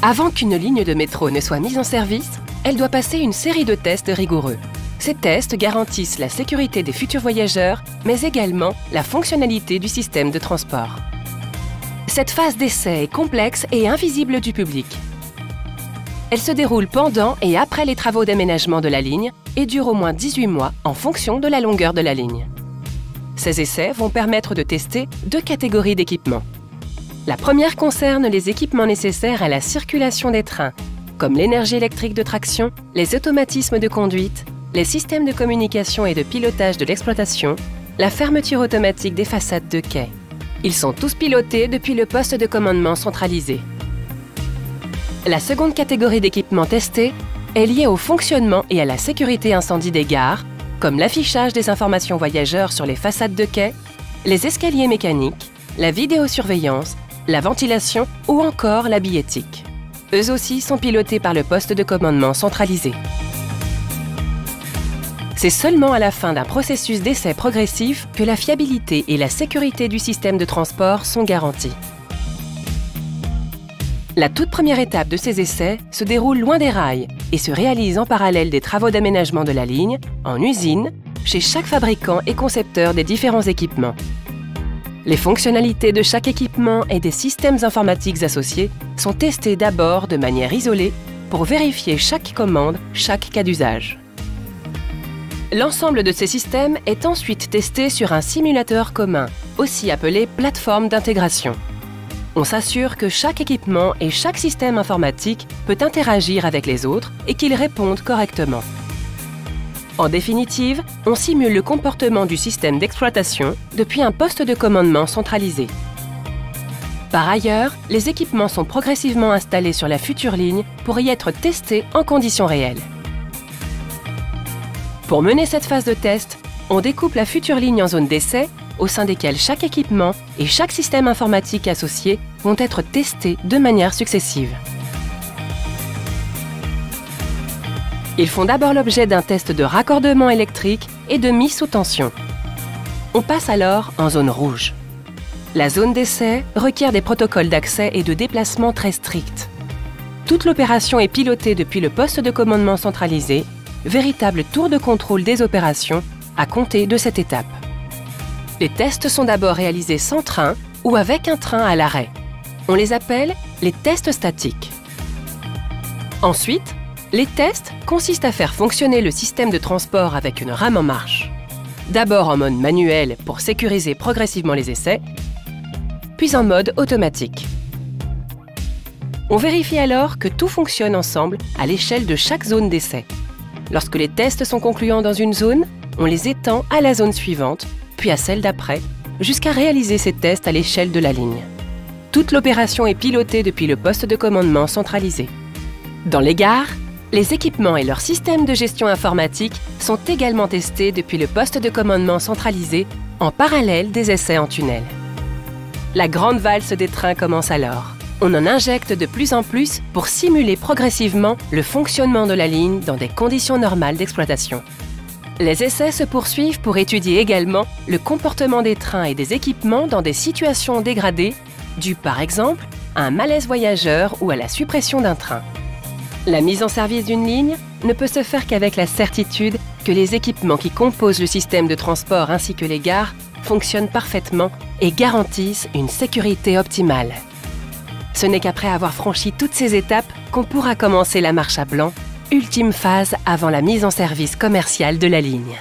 Avant qu'une ligne de métro ne soit mise en service, elle doit passer une série de tests rigoureux. Ces tests garantissent la sécurité des futurs voyageurs, mais également la fonctionnalité du système de transport. Cette phase d'essai est complexe et invisible du public. Elle se déroule pendant et après les travaux d'aménagement de la ligne et dure au moins 18 mois en fonction de la longueur de la ligne. Ces essais vont permettre de tester 2 catégories d'équipements. La première concerne les équipements nécessaires à la circulation des trains, comme l'énergie électrique de traction, les automatismes de conduite, les systèmes de communication et de pilotage de l'exploitation, la fermeture automatique des façades de quai. Ils sont tous pilotés depuis le poste de commandement centralisé. La seconde catégorie d'équipements testés est liée au fonctionnement et à la sécurité incendie des gares, comme l'affichage des informations voyageurs sur les façades de quai, les escaliers mécaniques, la vidéosurveillance, la ventilation ou encore la billettique. Eux aussi sont pilotés par le poste de commandement centralisé. C'est seulement à la fin d'un processus d'essai progressif que la fiabilité et la sécurité du système de transport sont garanties. La toute première étape de ces essais se déroule loin des rails et se réalise en parallèle des travaux d'aménagement de la ligne, en usine, chez chaque fabricant et concepteur des différents équipements. Les fonctionnalités de chaque équipement et des systèmes informatiques associés sont testées d'abord de manière isolée pour vérifier chaque commande, chaque cas d'usage. L'ensemble de ces systèmes est ensuite testé sur un simulateur commun, aussi appelé plateforme d'intégration. On s'assure que chaque équipement et chaque système informatique peut interagir avec les autres et qu'ils répondent correctement. En définitive, on simule le comportement du système d'exploitation depuis un poste de commandement centralisé. Par ailleurs, les équipements sont progressivement installés sur la future ligne pour y être testés en conditions réelles. Pour mener cette phase de test, on découpe la future ligne en zones d'essai, au sein desquelles chaque équipement et chaque système informatique associé vont être testés de manière successive. Ils font d'abord l'objet d'un test de raccordement électrique et de mise sous tension. On passe alors en zone rouge. La zone d'essai requiert des protocoles d'accès et de déplacement très stricts. Toute l'opération est pilotée depuis le poste de commandement centralisé, véritable tour de contrôle des opérations à compter de cette étape. Les tests sont d'abord réalisés sans train ou avec un train à l'arrêt. On les appelle les tests statiques. Ensuite, les tests consistent à faire fonctionner le système de transport avec une rame en marche. D'abord en mode manuel pour sécuriser progressivement les essais, puis en mode automatique. On vérifie alors que tout fonctionne ensemble à l'échelle de chaque zone d'essai. Lorsque les tests sont concluants dans une zone, on les étend à la zone suivante, puis à celle d'après, jusqu'à réaliser ces tests à l'échelle de la ligne. Toute l'opération est pilotée depuis le poste de commandement centralisé. Dans les gares, les équipements et leurs systèmes de gestion informatique sont également testés depuis le poste de commandement centralisé en parallèle des essais en tunnel. La grande valse des trains commence alors. On en injecte de plus en plus pour simuler progressivement le fonctionnement de la ligne dans des conditions normales d'exploitation. Les essais se poursuivent pour étudier également le comportement des trains et des équipements dans des situations dégradées, dues par exemple à un malaise voyageur ou à la suppression d'un train. La mise en service d'une ligne ne peut se faire qu'avec la certitude que les équipements qui composent le système de transport ainsi que les gares fonctionnent parfaitement et garantissent une sécurité optimale. Ce n'est qu'après avoir franchi toutes ces étapes qu'on pourra commencer la marche à blanc, ultime phase avant la mise en service commerciale de la ligne.